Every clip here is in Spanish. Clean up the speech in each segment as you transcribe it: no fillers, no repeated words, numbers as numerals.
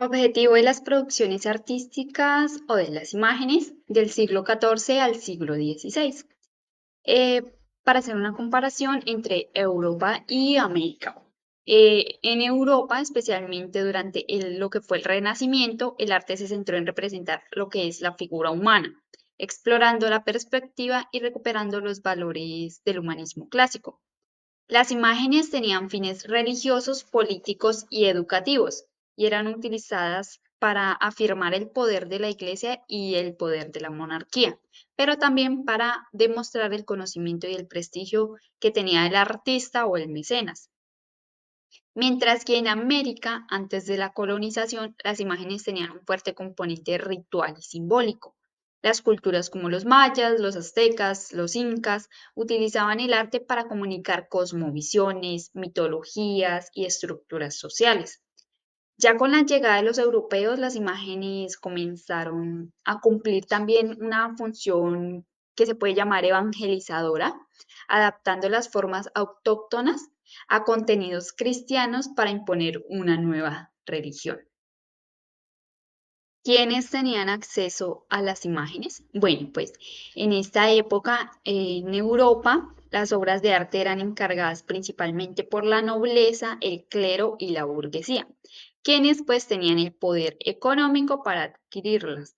Objetivo de las producciones artísticas o de las imágenes del siglo XIV al siglo XVI. Eh, para hacer una comparación entre Europa y América. En Europa, especialmente durante lo que fue el Renacimiento, el arte se centró en representar lo que es la figura humana, explorando la perspectiva y recuperando los valores del humanismo clásico. Las imágenes tenían fines religiosos, políticos y educativos, y eran utilizadas para afirmar el poder de la Iglesia y el poder de la monarquía, pero también para demostrar el conocimiento y el prestigio que tenía el artista o el mecenas. Mientras que en América, antes de la colonización, las imágenes tenían un fuerte componente ritual y simbólico. Las culturas como los mayas, los aztecas, los incas utilizaban el arte para comunicar cosmovisiones, mitologías y estructuras sociales. Ya con la llegada de los europeos, las imágenes comenzaron a cumplir también una función que se puede llamar evangelizadora, adaptando las formas autóctonas a contenidos cristianos para imponer una nueva religión. ¿Quiénes tenían acceso a las imágenes? Bueno, pues en esta época en Europa las obras de arte eran encargadas principalmente por la nobleza, el clero y la burguesía, quienes pues tenían el poder económico para adquirirlas,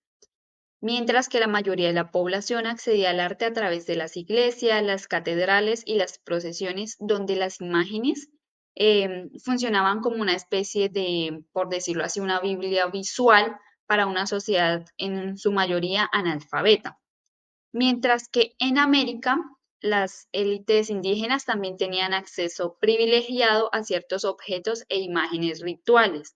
mientras que la mayoría de la población accedía al arte a través de las iglesias, las catedrales y las procesiones, donde las imágenes funcionaban como una especie de, por decirlo así, una Biblia visual para una sociedad en su mayoría analfabeta. Mientras que en América, las élites indígenas también tenían acceso privilegiado a ciertos objetos e imágenes rituales.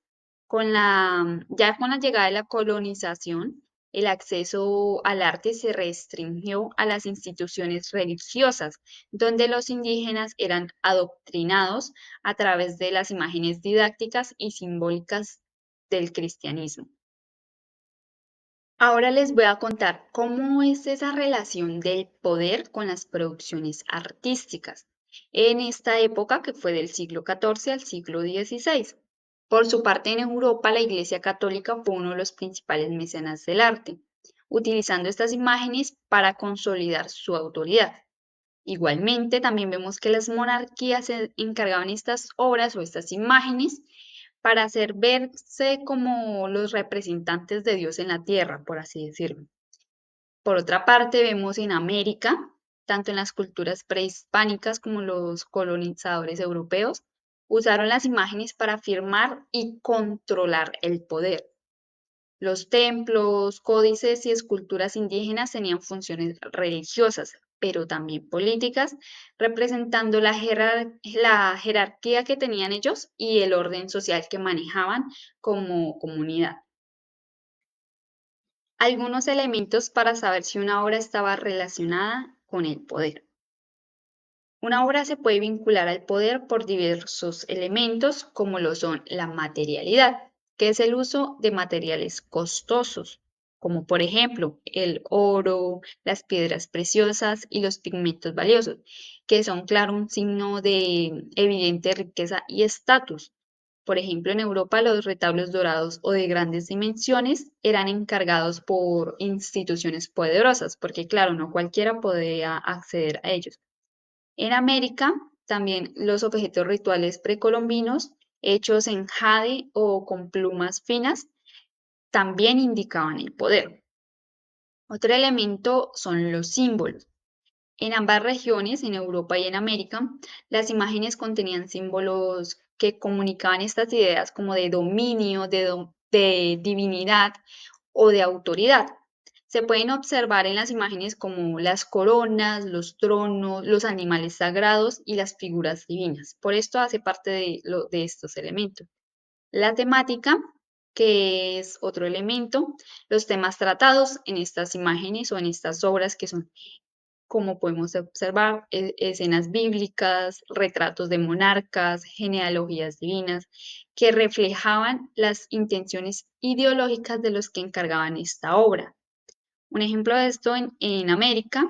Ya con la llegada de la colonización, el acceso al arte se restringió a las instituciones religiosas, donde los indígenas eran adoctrinados a través de las imágenes didácticas y simbólicas del cristianismo. Ahora les voy a contar cómo es esa relación del poder con las producciones artísticas en esta época que fue del siglo XIV al siglo XVI. Por su parte, en Europa, la Iglesia Católica fue uno de los principales mecenas del arte, utilizando estas imágenes para consolidar su autoridad. Igualmente, también vemos que las monarquías se encargaban estas obras o estas imágenes para hacer verse como los representantes de Dios en la tierra, por así decirlo. Por otra parte, vemos en América, tanto en las culturas prehispánicas como los colonizadores europeos, usaron las imágenes para afirmar y controlar el poder. Los templos, códices y esculturas indígenas tenían funciones religiosas, pero también políticas, representando la jerarquía que tenían ellos y el orden social que manejaban como comunidad. Algunos elementos para saber si una obra estaba relacionada con el poder. Una obra se puede vincular al poder por diversos elementos, como lo son la materialidad, que es el uso de materiales costosos, como por ejemplo el oro, las piedras preciosas y los pigmentos valiosos, que son, claro, un signo de evidente riqueza y estatus. Por ejemplo, en Europa los retablos dorados o de grandes dimensiones eran encargados por instituciones poderosas, porque claro, no cualquiera podía acceder a ellos. En América, también los objetos rituales precolombinos, hechos en jade o con plumas finas, también indicaban el poder. Otro elemento son los símbolos. En ambas regiones, en Europa y en América, las imágenes contenían símbolos que comunicaban estas ideas como de dominio, de divinidad o de autoridad. Se pueden observar en las imágenes como las coronas, los tronos, los animales sagrados y las figuras divinas. Por esto hace parte de estos elementos. La temática, que es otro elemento, los temas tratados en estas imágenes o en estas obras que son, como podemos observar, escenas bíblicas, retratos de monarcas, genealogías divinas, que reflejaban las intenciones ideológicas de los que encargaban esta obra. Un ejemplo de esto en América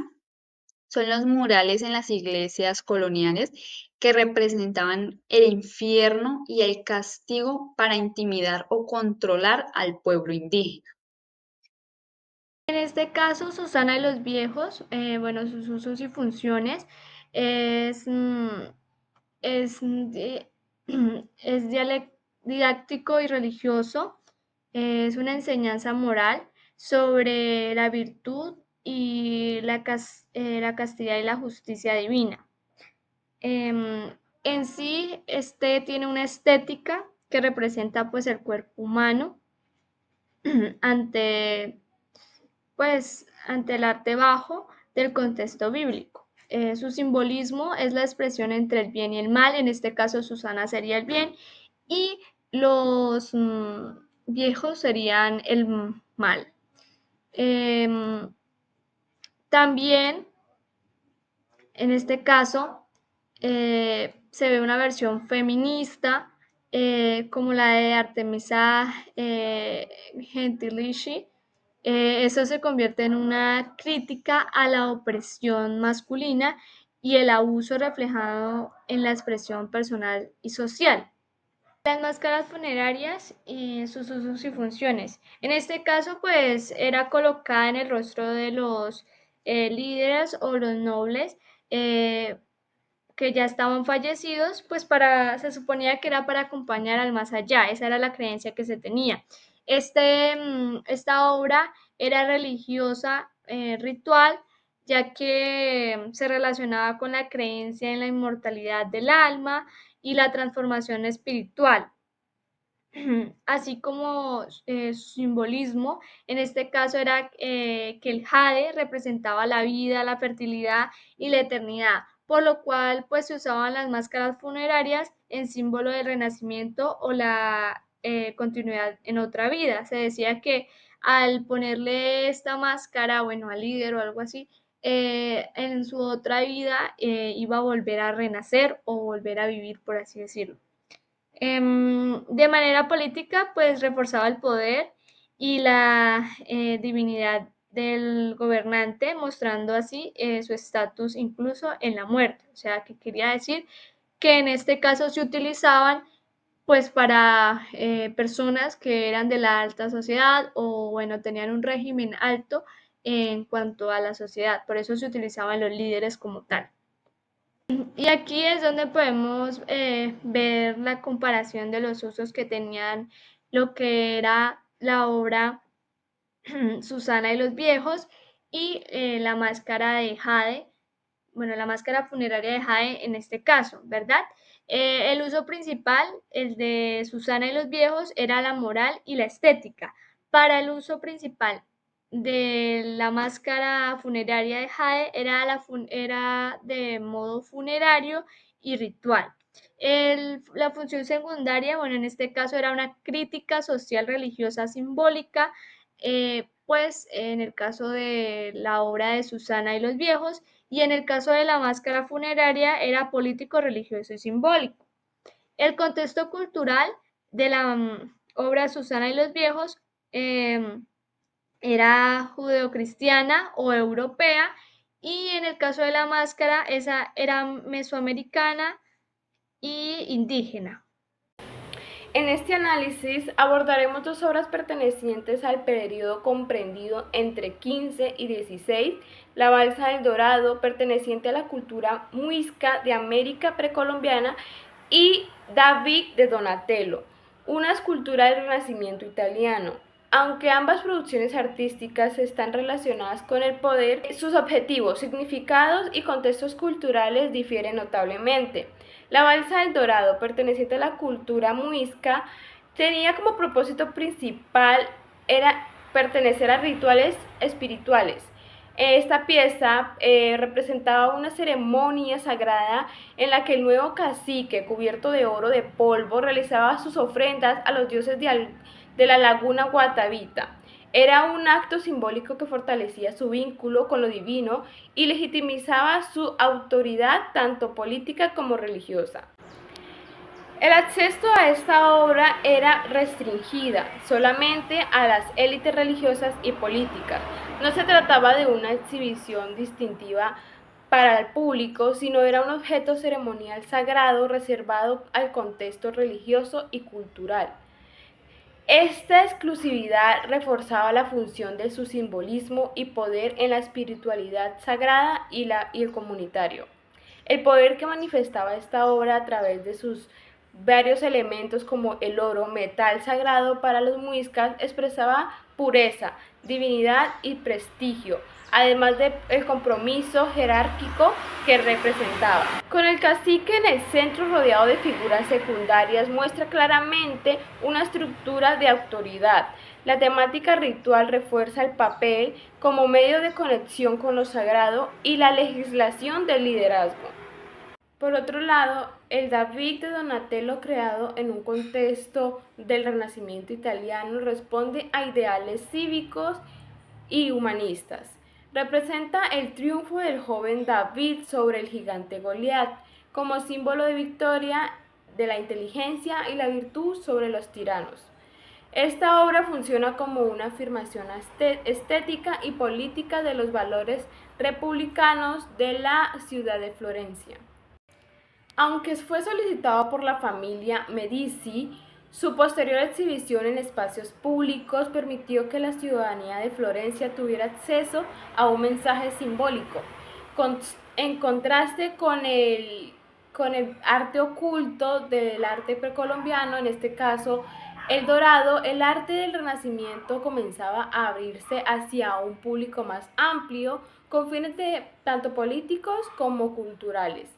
Son los murales en las iglesias coloniales que representaban el infierno y el castigo para intimidar o controlar al pueblo indígena. En este caso, Susana y los viejos, bueno, sus usos y funciones es, es, es didáctico y religioso, es una enseñanza moral sobre la virtud y la castidad y la justicia divina. En sí, este tiene una estética que representa pues el cuerpo humano ante ante el arte bajo del contexto bíblico. Su simbolismo es la expresión entre el bien y el mal, en este caso Susana sería el bien y los viejos serían el mal. Em, También en este caso se ve una versión feminista como la de Artemisa Gentileschi. Eso se convierte en una crítica a la opresión masculina y el abuso reflejado en la expresión personal y social. Las máscaras funerarias y sus usos y funciones. En este caso, pues era colocada en el rostro de los líderes o los nobles eh, que ya estaban fallecidos, pues se suponía que era para acompañar al más allá, esa era la creencia que se tenía. Esta obra era religiosa, ritual, ya que se relacionaba con la creencia en la inmortalidad del alma y la transformación espiritual. Así como su simbolismo, en este caso era que el jade representaba la vida, la fertilidad y la eternidad, por lo cual pues se usaban las máscaras funerarias en símbolo del renacimiento o la continuidad en otra vida. Se decía que al ponerle esta máscara, bueno, al líder o algo así, en su otra vida iba a volver a renacer o volver a vivir, por así decirlo. De manera política, pues reforzaba el poder y la divinidad del gobernante, mostrando así su estatus incluso en la muerte. O sea, que quería decir que en este caso se utilizaban pues para personas que eran de la alta sociedad o bueno, tenían un régimen alto en cuanto a la sociedad. Por eso se utilizaban los líderes como tal. Y aquí es donde podemos ver la comparación de los usos que tenían lo que era la obra Susana y los viejos y la máscara de Jade, bueno, la máscara funeraria de Jade en este caso, ¿verdad? El uso principal, el de Susana y los viejos, era la moral y la estética. Para el uso principal de la máscara funeraria de Jade era de modo funerario y ritual. La función secundaria, bueno, en este caso era una crítica social religiosa simbólica, pues en el caso de la obra de Susana y los viejos, y en el caso de la máscara funeraria era político, religioso y simbólico. El contexto cultural de la obra Susana y los viejos eh, era judeocristiana o europea y en el caso de la máscara esa era mesoamericana y indígena. En este análisis abordaremos dos obras pertenecientes al periodo comprendido entre 15 y 16, la Balsa del Dorado, perteneciente a la cultura muisca de América precolombiana, y David de Donatello, una escultura del Renacimiento italiano. Aunque ambas producciones artísticas están relacionadas con el poder, sus objetivos, significados y contextos culturales difieren notablemente. La Balsa del Dorado, perteneciente a la cultura muisca, tenía como propósito principal era pertenecer a rituales espirituales. Esta pieza representaba una ceremonia sagrada en la que el nuevo cacique, cubierto de oro de polvo, realizaba sus ofrendas a los dioses de la laguna Guatavita. Era un acto simbólico que fortalecía su vínculo con lo divino y legitimizaba su autoridad tanto política como religiosa. El acceso a esta obra era restringida solamente a las élites religiosas y políticas. No se trataba de una exhibición distintiva para el público, sino era un objeto ceremonial sagrado reservado al contexto religioso y cultural. Esta exclusividad reforzaba la función de su simbolismo y poder en la espiritualidad sagrada y el comunitario. El poder que manifestaba esta obra a través de sus varios elementos como el oro, metal sagrado para los muiscas, expresaba pureza, divinidad y prestigio, además del compromiso jerárquico que representaba. Con el cacique en el centro rodeado de figuras secundarias muestra claramente una estructura de autoridad. La temática ritual refuerza el papel como medio de conexión con lo sagrado y la legislación del liderazgo. Por otro lado, el David de Donatello, creado en un contexto del Renacimiento italiano, responde a ideales cívicos y humanistas. Representa el triunfo del joven David sobre el gigante Goliat, como símbolo de victoria de la inteligencia y la virtud sobre los tiranos. Esta obra funciona como una afirmación estética y política de los valores republicanos de la ciudad de Florencia. Aunque fue solicitado por la familia Medici, su posterior exhibición en espacios públicos permitió que la ciudadanía de Florencia tuviera acceso a un mensaje simbólico, en contraste con el arte oculto del arte precolombiano. En este caso el dorado. El arte del Renacimiento comenzaba a abrirse hacia un público más amplio, con fines tanto políticos como culturales.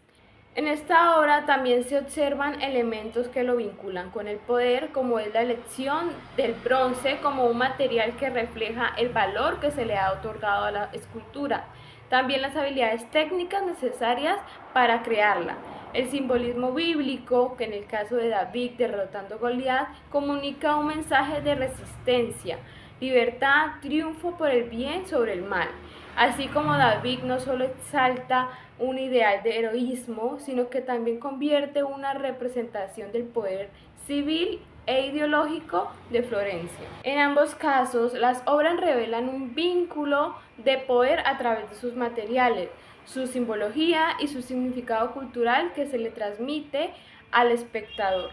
En esta obra también se observan elementos que lo vinculan con el poder, como es la elección del bronce como un material que refleja el valor que se le ha otorgado a la escultura, también las habilidades técnicas necesarias para crearla. El simbolismo bíblico, que en el caso de David derrotando a Goliat, comunica un mensaje de resistencia, libertad, triunfo por el bien sobre el mal. Así como David no solo exalta un ideal de heroísmo, sino que también convierte una representación del poder civil e ideológico de Florencia. En ambos casos, las obras revelan un vínculo de poder a través de sus materiales, su simbología y su significado cultural que se le transmite al espectador.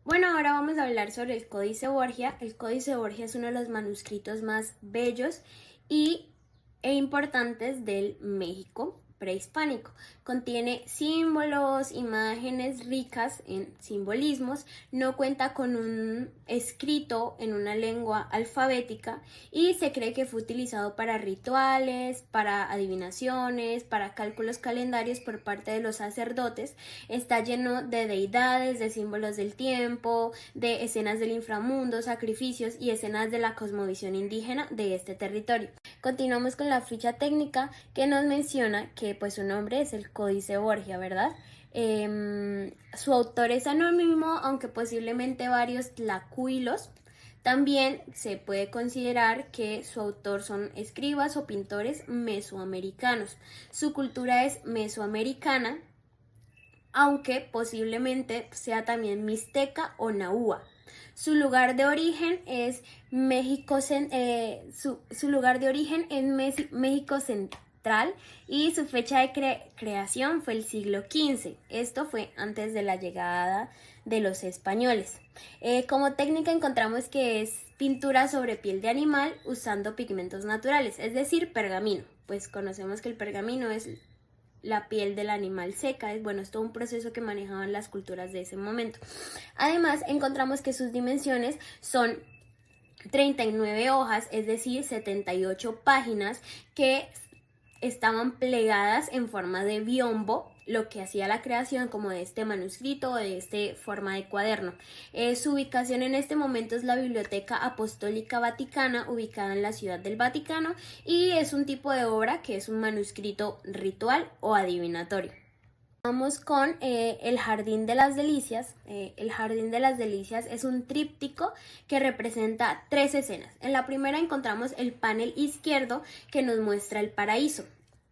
Bueno, ahora vamos a hablar sobre el Códice Borgia. El Códice Borgia es uno de los manuscritos más bellos e importantes del México prehispánico. Contiene símbolos, imágenes ricas en simbolismos, no cuenta con un escrito en una lengua alfabética y se cree que fue utilizado para rituales, para adivinaciones, para cálculos calendarios por parte de los sacerdotes. Está lleno de deidades, de símbolos del tiempo, de escenas del inframundo, sacrificios y escenas de la cosmovisión indígena de este territorio. Continuamos con la ficha técnica que nos menciona que pues su nombre es el Códice Borgia, ¿verdad? Su autor es anónimo, aunque posiblemente varios tlacuilos. También se puede considerar que su autor son escribas o pintores mesoamericanos. Su cultura es mesoamericana, aunque posiblemente sea también mixteca o nahua. Su lugar de origen es México Central y su fecha de creación fue el siglo XV. Esto fue antes de la llegada de los españoles. Como técnica encontramos que es pintura sobre piel de animal usando pigmentos naturales, es decir, pergamino. Pues conocemos que el pergamino es la piel del animal seca. Es todo un proceso que manejaban las culturas de ese momento. Además, encontramos que sus dimensiones son 39 hojas, es decir, 78 páginas que estaban plegadas en forma de biombo, lo que hacía la creación como de este manuscrito o de esta forma de cuaderno. Su ubicación en este momento es la Biblioteca Apostólica Vaticana, ubicada en la Ciudad del Vaticano, y es un tipo de obra que es un manuscrito ritual o adivinatorio. Vamos con el Jardín de las Delicias. El Jardín de las Delicias es un tríptico que representa 3 escenas. En la primera encontramos el panel izquierdo que nos muestra el paraíso.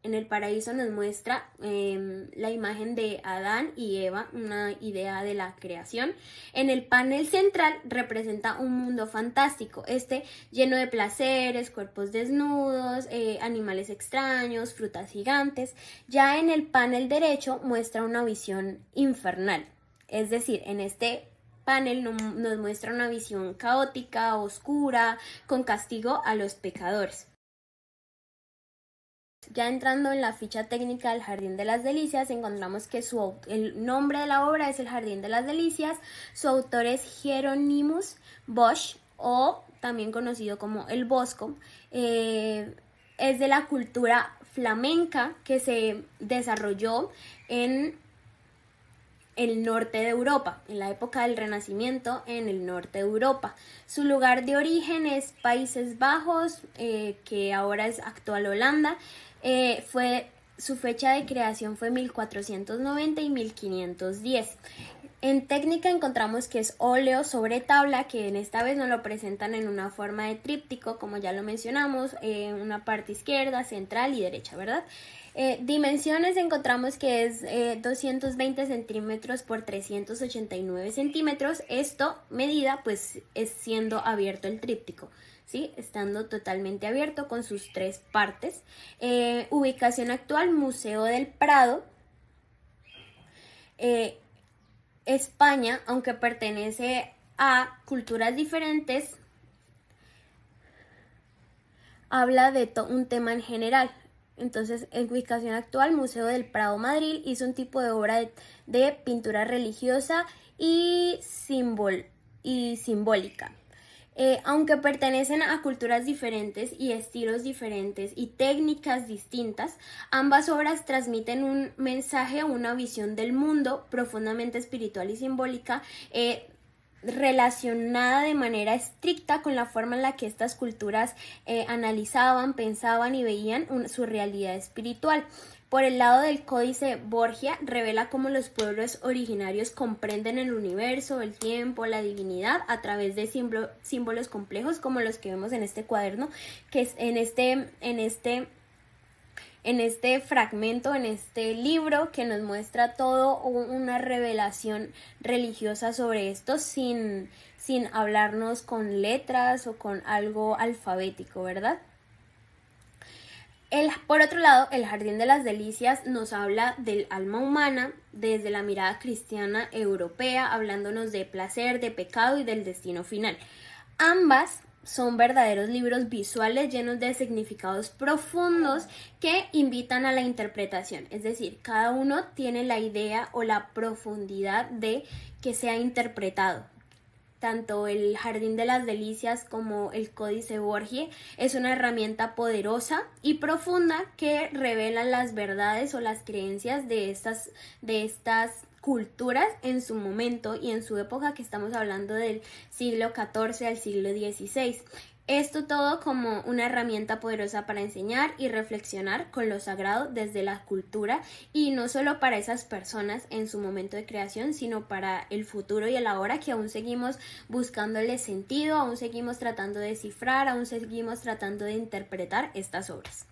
En el paraíso nos muestra la imagen de Adán y Eva, una idea de la creación. En el panel central representa un mundo fantástico, lleno de placeres, cuerpos desnudos, animales extraños, frutas gigantes. Ya en el panel derecho muestra una visión infernal, es decir, en este panel nos muestra una visión caótica, oscura, con castigo a los pecadores. Ya entrando en la ficha técnica del Jardín de las Delicias, encontramos que el nombre de la obra es El Jardín de las Delicias. Su autor es Hieronymus Bosch, o también conocido como El Bosco. Es de la cultura flamenca que se desarrolló en el norte de Europa, en la época del Renacimiento en el norte de Europa. Su lugar de origen es Países Bajos, que ahora es actual Holanda. Su fecha de creación fue 1490 y 1510. En técnica encontramos que es óleo sobre tabla, que en esta vez nos lo presentan en una forma de tríptico, como ya lo mencionamos, una parte izquierda, central y derecha, ¿verdad? Dimensiones encontramos que es 220 centímetros por 389 centímetros. Esto medida pues es siendo abierto el tríptico, ¿sí? Estando totalmente abierto con sus 3 partes. Ubicación actual, Museo del Prado. España, aunque pertenece a culturas diferentes, habla de un tema en general. Entonces, en ubicación actual, Museo del Prado, Madrid, hizo un tipo de obra de pintura religiosa y simbólica. Aunque pertenecen a culturas diferentes y estilos diferentes y técnicas distintas, ambas obras transmiten un mensaje o una visión del mundo profundamente espiritual y simbólica, relacionada de manera estricta con la forma en la que estas culturas analizaban, pensaban y veían su realidad espiritual. Por el lado del Códice Borgia, revela cómo los pueblos originarios comprenden el universo, el tiempo, la divinidad a través de símbolos complejos como los que vemos en este cuaderno, que es en este fragmento, en este libro, que nos muestra todo una revelación religiosa sobre esto sin hablarnos con letras o con algo alfabético, ¿verdad? Por otro lado, el Jardín de las Delicias nos habla del alma humana desde la mirada cristiana europea, hablándonos de placer, de pecado y del destino final. Ambas son verdaderos libros visuales llenos de significados profundos que invitan a la interpretación, es decir, cada uno tiene la idea o la profundidad de que sea interpretado. Tanto el Jardín de las Delicias como el Códice Borgia es una herramienta poderosa y profunda que revela las verdades o las creencias de estas culturas en su momento y en su época, que estamos hablando del siglo XIV al siglo XVI. Esto todo como una herramienta poderosa para enseñar y reflexionar con lo sagrado desde la cultura, y no solo para esas personas en su momento de creación, sino para el futuro y el ahora, que aún seguimos buscándole sentido, aún seguimos tratando de descifrar, aún seguimos tratando de interpretar estas obras.